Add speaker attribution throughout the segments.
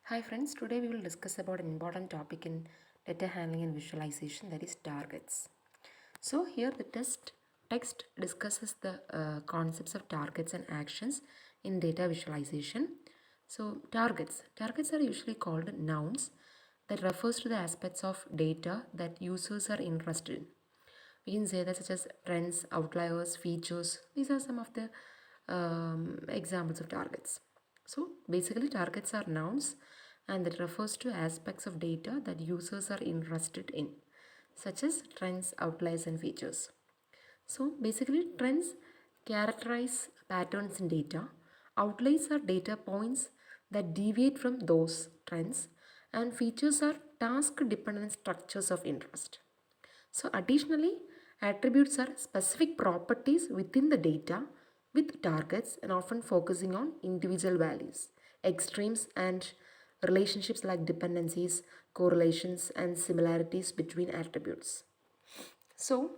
Speaker 1: Hi friends, today we will discuss about an important topic in data handling and visualization, that is targets. So here the text discusses the concepts of targets and actions in data visualization. So targets are usually called nouns that refers to the aspects of data that users are interested in. We can say that such as trends, outliers, features. These are some of the examples of targets. So basically targets are nouns and that refers to aspects of data that users are interested in, such as trends, outliers and features. So basically trends characterize patterns in data. Outliers are data points that deviate from those trends, and features are task dependent structures of interest. So additionally, attributes are specific properties within the data with targets and often focusing on individual values, extremes and relationships like dependencies, correlations and similarities between attributes. So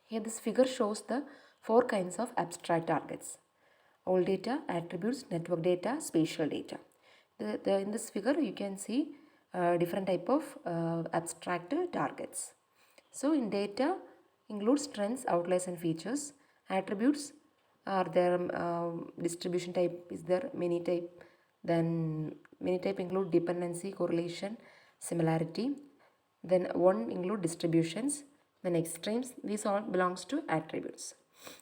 Speaker 1: here this figure shows the four kinds of abstract targets: all data, attributes, network data, spatial data. In this figure you can see different type of abstract targets. So in data includes trends, outliers and features. Attributes are there, distribution type is there, many type. Then many type include dependency, correlation, similarity. Then one include distributions, then extremes. These all belongs to attributes.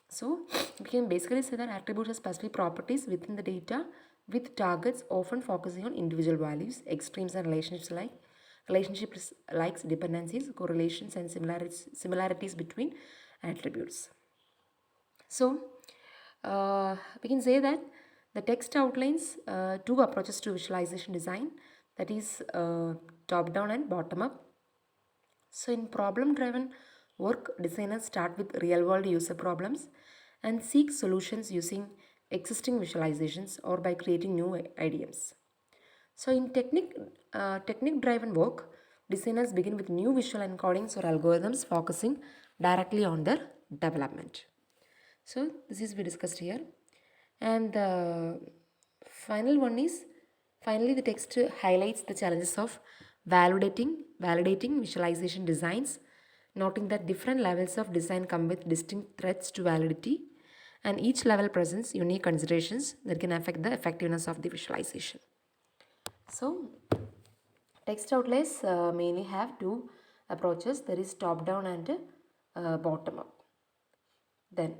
Speaker 1: So we can basically say that attributes are specific properties within the data with targets often focusing on individual values, extremes and relationships like dependencies, correlations and similarities between attributes. So we can say that the text outlines two approaches to visualization design, that is top down and bottom up. So in problem driven work, designers start with real world user problems and seek solutions using existing visualizations or by creating new ideas. So in technique driven work, designers begin with new visual encodings or algorithms focusing directly on their development. So this is we discussed here. And the final one is, finally the text highlights the challenges of validating visualization designs, noting that different levels of design come with distinct threats to validity and each level presents unique considerations that can affect the effectiveness of the visualization. So text outlines mainly have two approaches, there is top down and bottom up. Then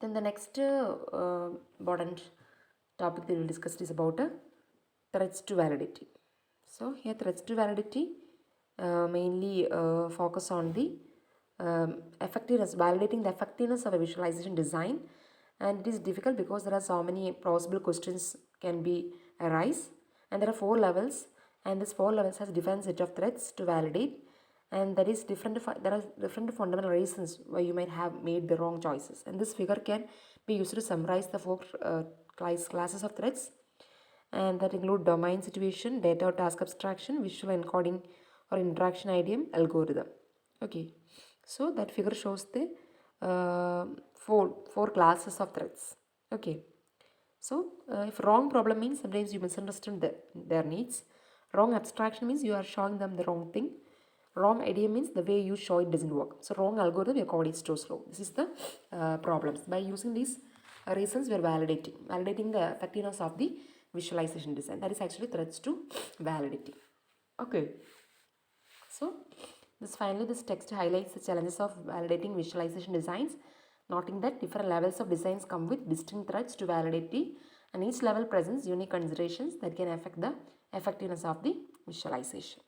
Speaker 1: Then the next important topic that we will discuss is about threats to validity. So here threats to validity mainly focus on the effectiveness, validating the effectiveness of a visualization design, and it is difficult because there are so many possible questions can be arise, and there are four levels, and this four levels has different set of threats to validate, and there are different fundamental reasons why you might have made the wrong choices, and this figure can be used to summarize the four classes of threats, and that include domain situation, data or task abstraction, visual encoding or interaction idiom, algorithm. Okay, so that figure shows the four classes of threats. Okay, so if wrong problem means sometimes you misunderstand their needs. Wrong abstraction means you are showing them the wrong thing. Wrong idea means the way you show it doesn't work. So wrong algorithm, your code is too slow. This is the problems. By using these reasons, we are validating the effectiveness of the visualization design. That is actually threats to validity. Okay. So this text highlights the challenges of validating visualization designs, noting that different levels of designs come with distinct threats to validity, and each level presents unique considerations that can affect the effectiveness of the visualization.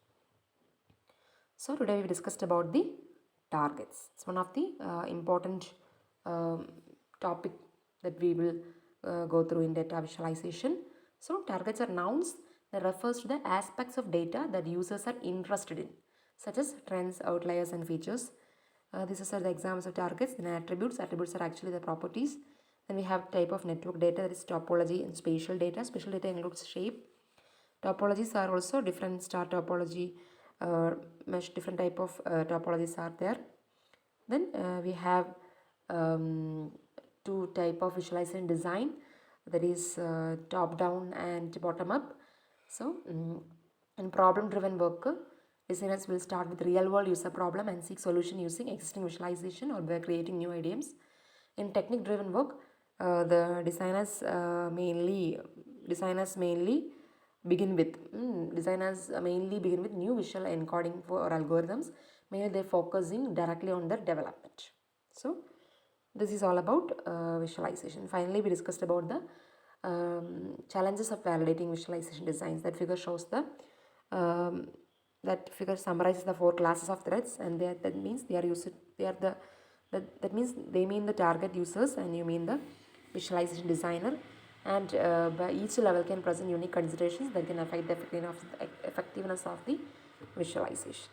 Speaker 1: So today we discussed about the targets. It's one of the important topic that we will go through in data visualization. So targets are nouns that refers to the aspects of data that users are interested in, such as trends, outliers and features. These are the examples of targets. And attributes. Attributes are actually the properties. Then we have type of network data, that is topology, and spatial data. Spatial data includes shape. Topologies are also different. Star topology, different type of topologies are there. Then we have two type of visualization design, that is top down and bottom up. So in problem driven work, designers will start with real world user problem and seek solution using existing visualization or by creating new ideas. In technique driven work, the designers mainly mainly begin with new visual encoding for algorithms. Mainly they're focusing directly on their development. So this is all about visualization. Finally, we discussed about the challenges of validating visualization designs. That figure shows the that figure summarizes the 4 classes of threads, and that means they are used. They are the that means they mean the target users, and you mean the visualization designer. And by each level can present unique considerations that can affect the effectiveness of the visualization.